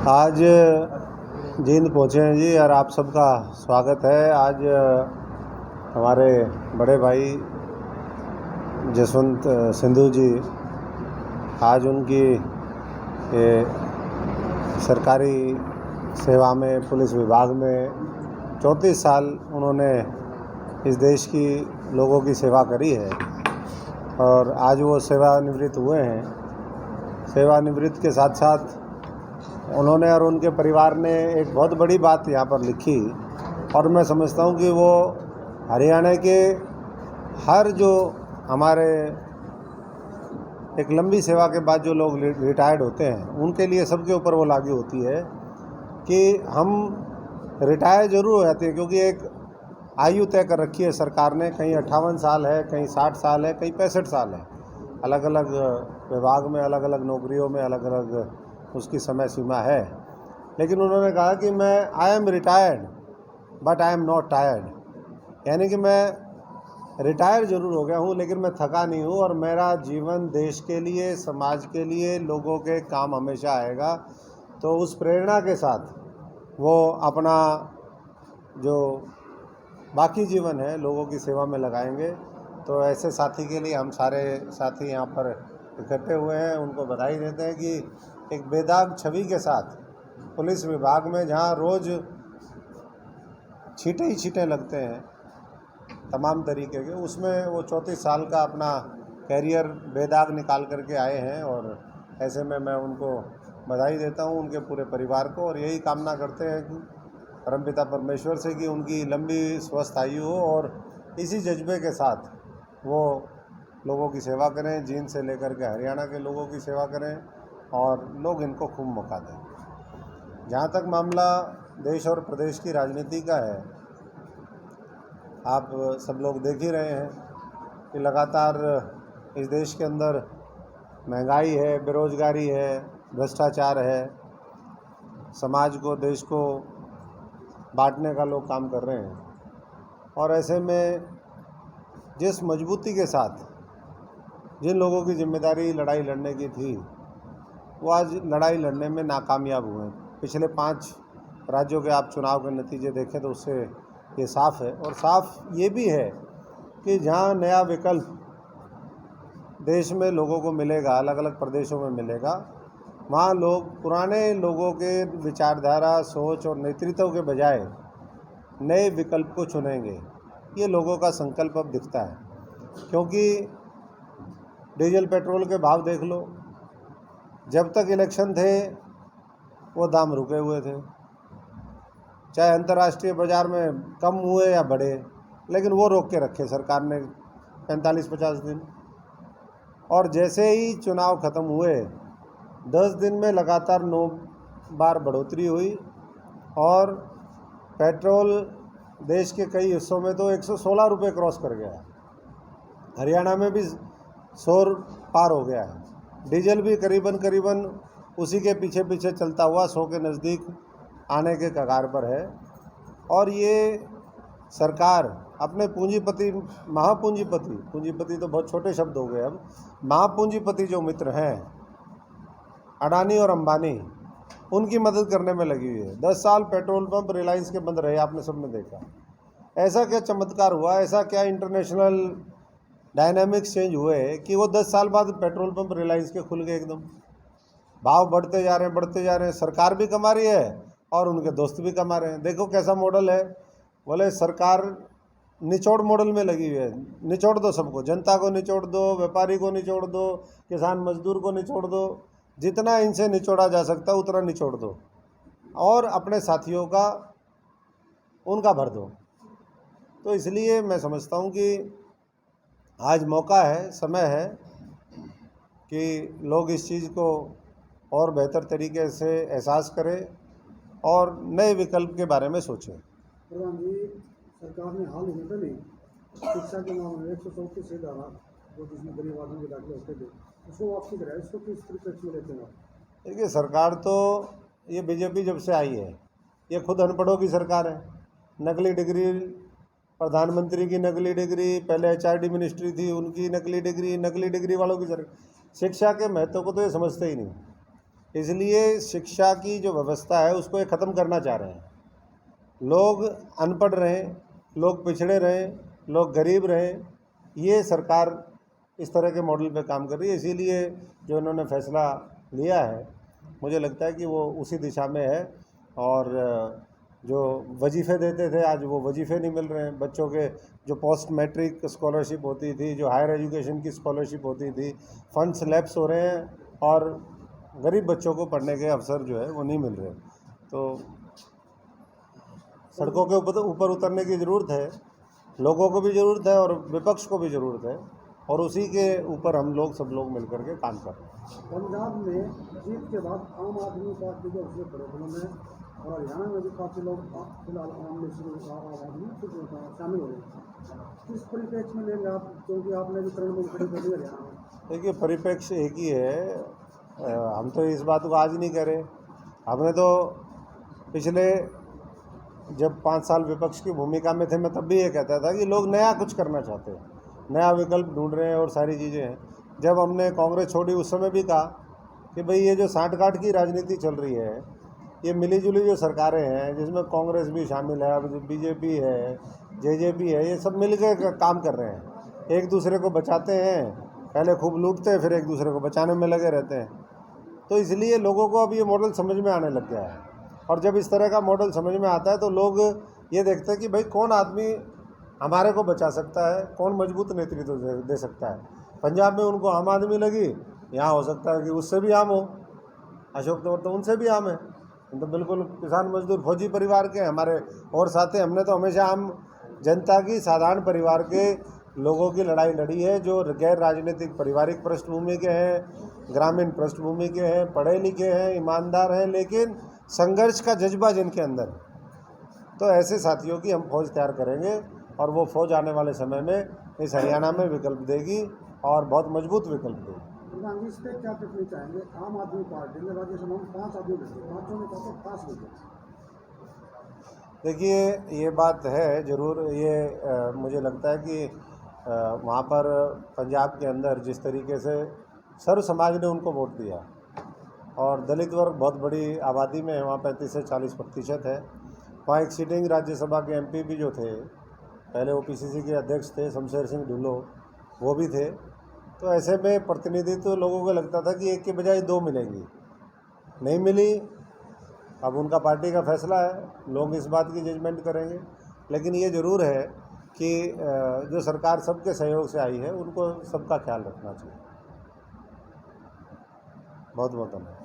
आज जींद पहुँचे हैं जी और आप सबका स्वागत है। आज हमारे बड़े भाई जसवंत सिंधु जी, आज उनकी सरकारी सेवा में पुलिस विभाग में 34 साल उन्होंने इस देश की लोगों की सेवा करी है और आज वो सेवानिवृत्त हुए हैं। सेवानिवृत्त के साथ साथ उन्होंने और उनके परिवार ने एक बहुत बड़ी बात यहाँ पर लिखी और मैं समझता हूँ कि वो हरियाणा के हर जो हमारे एक लंबी सेवा के बाद जो लोग रिटायर्ड होते हैं उनके लिए सबके ऊपर वो लागू होती है कि हम रिटायर ज़रूर हो जाते हैं, क्योंकि एक आयु तय कर रखी है सरकार ने। कहीं 58 साल है, कहीं 60 साल है, कहीं 65 साल है। अलग अलग विभाग में, अलग अलग नौकरियों में अलग अलग उसकी समय सीमा है। लेकिन उन्होंने कहा कि मैं I am retired but I am not tired, यानी कि मैं रिटायर ज़रूर हो गया हूँ लेकिन मैं थका नहीं हूँ और मेरा जीवन देश के लिए, समाज के लिए, लोगों के काम हमेशा आएगा। तो उस प्रेरणा के साथ वो अपना जो बाकी जीवन है लोगों की सेवा में लगाएंगे। तो ऐसे साथी के लिए हम सारे साथी यहाँ पर इकट्ठे हुए हैं, उनको बधाई देते हैं कि एक बेदाग छवि के साथ पुलिस विभाग में, जहाँ रोज़ छींटे ही छींटे लगते हैं तमाम तरीके के, उसमें वो 34 साल का अपना कैरियर बेदाग निकाल करके आए हैं। और ऐसे में मैं उनको बधाई देता हूँ, उनके पूरे परिवार को, और यही कामना करते हैं कि परमपिता परमेश्वर से कि उनकी लंबी स्वस्थ आयु हो और इसी जज्बे के साथ वो लोगों की सेवा करें, जींद से लेकर के हरियाणा के लोगों की सेवा करें और लोग इनको खूब मौका दें। जहाँ तक मामला देश और प्रदेश की राजनीति का है, आप सब लोग देख ही रहे हैं कि लगातार इस देश के अंदर महंगाई है, बेरोजगारी है, भ्रष्टाचार है, समाज को, देश को बांटने का लोग काम कर रहे हैं। और ऐसे में जिस मजबूती के साथ जिन लोगों की जिम्मेदारी लड़ाई लड़ने की थी वो आज लड़ाई लड़ने में नाकामयाब हुए हैं। पिछले 5 राज्यों के आप चुनाव के नतीजे देखें तो उससे ये साफ़ है। और साफ ये भी है कि जहाँ नया विकल्प देश में लोगों को मिलेगा, अलग अलग प्रदेशों में मिलेगा, वहाँ लोग पुराने लोगों के विचारधारा, सोच और नेतृत्व के बजाय नए विकल्प को चुनेंगे। ये लोगों का संकल्प अब दिखता है, क्योंकि डीजल पेट्रोल के भाव देख लो, जब तक इलेक्शन थे वो दाम रुके हुए थे, चाहे अंतर्राष्ट्रीय बाज़ार में कम हुए या बढ़े, लेकिन वो रोक के रखे सरकार ने 45-50 दिन। और जैसे ही चुनाव ख़त्म हुए 10 दिन में लगातार 9 बार बढ़ोतरी हुई और पेट्रोल देश के कई हिस्सों में तो 116 रुपये क्रॉस कर गया है। हरियाणा में भी 100 पार हो गया है। डीजल भी करीबन उसी के पीछे पीछे चलता हुआ 100 के नज़दीक आने के कगार पर है। और ये सरकार अपने पूंजीपति, पूंजीपति तो बहुत छोटे शब्द हो गए, अब महापूंजीपति जो मित्र हैं अडानी और अंबानी, उनकी मदद करने में लगी हुई है। 10 साल पेट्रोल पंप रिलायंस के बंद रहे, आपने सबने देखा। ऐसा क्या चमत्कार हुआ, ऐसा क्या इंटरनेशनल डायनामिक्स चेंज हुए कि वो 10 साल बाद पेट्रोल पंप रिलायंस के खुल गए एकदम। भाव बढ़ते जा रहे हैं, सरकार भी कमा रही है और उनके दोस्त भी कमा रहे हैं। देखो कैसा मॉडल है। बोले सरकार निचोड़ मॉडल में लगी हुई है, निचोड़ दो सबको, जनता को निचोड़ दो, व्यापारी को निचोड़ दो, किसान मजदूर को निचोड़ दो, जितना इनसे निचोड़ा जा सकता है उतना निचोड़ दो और अपने साथियों का उनका भर दो। तो इसलिए मैं समझता हूँ कि आज मौका है, समय है कि लोग इस चीज़ को और बेहतर तरीके से एहसास करें और नए विकल्प के बारे में सोचें। प्रधान जी, सरकार ने हाल ही में पहले शिक्षा के मामले में 134 धारा जो जिसमें गरीब आदमी के दाखिले होते थे उसको वापसी कराया, इसको किस तरीके से लेते हैं आप? देखिए, सरकार तो ये बीजेपी जब से आई है ये खुद अनपढ़ों की सरकार है। नकली डिग्री, प्रधानमंत्री की नकली डिग्री, पहले एचआरडी मिनिस्ट्री थी उनकी नकली डिग्री वालों की सरकार। शिक्षा के महत्व को तो ये समझते ही नहीं। इसलिए शिक्षा की जो व्यवस्था है उसको ये ख़त्म करना चाह रहे हैं। लोग अनपढ़ रहें, लोग पिछड़े रहें, लोग गरीब रहें, ये सरकार इस तरह के मॉडल पे काम कर रही है। इसीलिए जो इन्होंने फैसला लिया है मुझे लगता है कि वो उसी दिशा में है। और जो वजीफ़े देते थे आज वो वजीफ़े नहीं मिल रहे हैं। बच्चों के जो पोस्ट मैट्रिक स्कॉलरशिप होती थी, जो हायर एजुकेशन की स्कॉलरशिप होती थी, फंड्स लैप्स हो रहे हैं और गरीब बच्चों को पढ़ने के अवसर जो है वो नहीं मिल रहे। तो सड़कों के ऊपर उतरने की ज़रूरत है, लोगों को भी ज़रूरत है और विपक्ष को भी ज़रूरत है, और उसी के ऊपर हम लोग सब लोग मिलकर के काम कर रहे हैं। पंजाब में जीत के बाद आम आदमी पार्टी के उसमें खड़े होने में और हरियाणा में भी काफ़ी लोग फिलहाल आम आदमी शामिल हो गए। किस परिप्रेक्ष्य में लेंगे आप, क्योंकि आपने भी तृणमूल खड़ी कर दी हरियाणा में? देखिए, परिप्रेक्ष्य एक ही है। हम तो इस बात को आज नहीं कह रहे। हमने तो पिछले जब 5 साल विपक्ष की भूमिका में थे, मैं तब भी ये कहता था कि लोग नया कुछ करना चाहते हैं, नया विकल्प ढूंढ रहे हैं और सारी चीज़ें हैं। जब हमने कांग्रेस छोड़ी उस समय भी कहा कि भाई ये जो साठ-गांठ की राजनीति चल रही है, ये मिली-जुली जो सरकारें हैं जिसमें कांग्रेस भी शामिल है, अब बीजेपी है, जेजेपी है, ये सब मिल के काम कर रहे हैं। एक दूसरे को बचाते हैं, पहले खूब लूटते हैं, फिर एक दूसरे को बचाने में लगे रहते हैं। तो इसलिए लोगों को अब ये मॉडल समझ में आने लग गया है। और जब इस तरह का मॉडल समझ में आता है तो लोग ये देखते हैं कि भाई कौन आदमी हमारे को बचा सकता है, कौन मजबूत नेतृत्व दे सकता है। पंजाब में उनको आम आदमी लगी, यहाँ हो सकता है कि उससे भी आम हो। अशोक तंवर तो उनसे भी आम है, तो बिल्कुल किसान मजदूर फौजी परिवार के हमारे और साथी। हमने तो हमेशा आम जनता की, साधारण परिवार के लोगों की लड़ाई लड़ी है, जो गैर राजनीतिक पारिवारिक पृष्ठभूमि के हैं, ग्रामीण पृष्ठभूमि के हैं, पढ़े लिखे हैं, ईमानदार हैं, लेकिन संघर्ष का जज्बा जिनके अंदर। तो ऐसे साथियों की हम फौज तैयार करेंगे और वो फौज आने वाले समय में इस हरियाणा में विकल्प देगी और बहुत मजबूत विकल्प देगी। इस पर क्या टिप्पणी चाहेंगे? आम आदमी पार्टी ने राज्यसभा में 5 आदमी लगे, 5 में कहते 5 लगे। देखिए, ये बात है ज़रूर। ये मुझे लगता है कि वहाँ पर पंजाब के अंदर जिस तरीके से सर्व समाज ने उनको वोट दिया और दलित वर्ग बहुत बड़ी आबादी में है, वहाँ 35 से 40% है। वहाँ एक सिटिंग राज्यसभा के एमपी भी जो थे, पहले ओपीसीसी के अध्यक्ष थे शमशेर सिंह ढिल्लों, वो भी थे। तो ऐसे में प्रतिनिधित्व लोगों को लगता था कि एक के बजाय 2 मिलेंगी, नहीं मिली। अब उनका पार्टी का फैसला है, लोग इस बात की जजमेंट करेंगे। लेकिन ये ज़रूर है कि जो सरकार सबके सहयोग से आई है उनको सबका ख्याल रखना चाहिए। बहुत बहुत धन्यवाद।